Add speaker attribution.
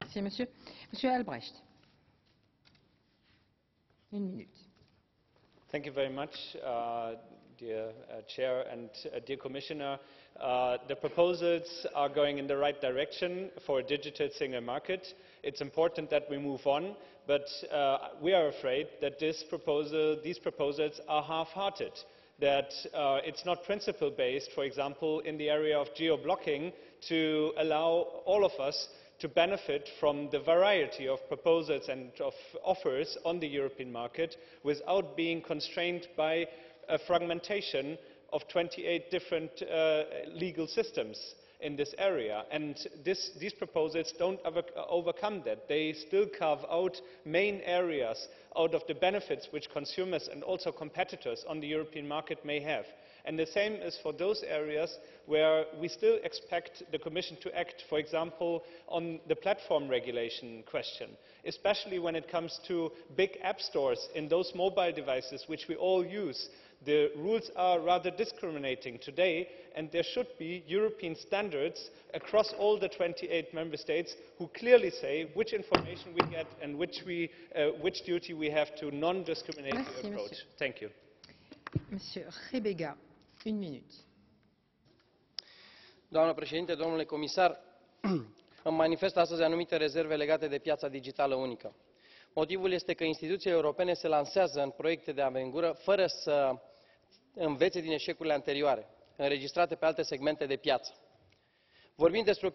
Speaker 1: Merci, Monsieur. Monsieur Albrecht. Une minute.
Speaker 2: Thank you very much, dear Chair and dear Commissioner. The proposals are going in the right direction for a digital single market. It's important that we move on, but we are afraid that these proposals are half-hearted, that it's not principle-based, for example, in the area of geo-blocking, to allow all of us to benefit from the variety of proposals and of offers on the European market without being constrained by a fragmentation of 28 different legal systems in this area. And these proposals don't overcome that. They still carve out main areas out of the benefits which consumers and also competitors on the European market may have. And the same is for those areas where we still expect the Commission to act, for example, on the platform regulation question, especially when it comes to big app stores in those mobile devices which we all use. The rules are rather discriminating today, and there should be European standards across all the 28 member states who clearly say which information we get and which duty we have to non-discriminatory approach.
Speaker 1: Monsieur.
Speaker 2: Thank you.
Speaker 1: Monsieur Rebega, une minute.
Speaker 3: Doamnă președinte, domnule comisar, îmi manifest astăzi anumite rezerve legate de piața digitală unică. Motivul este că instituțiile europene se lansează în proiecte de anvergură fără să învețe din eșecurile anterioare, înregistrate pe alte segmente de piață. Vorbim despre o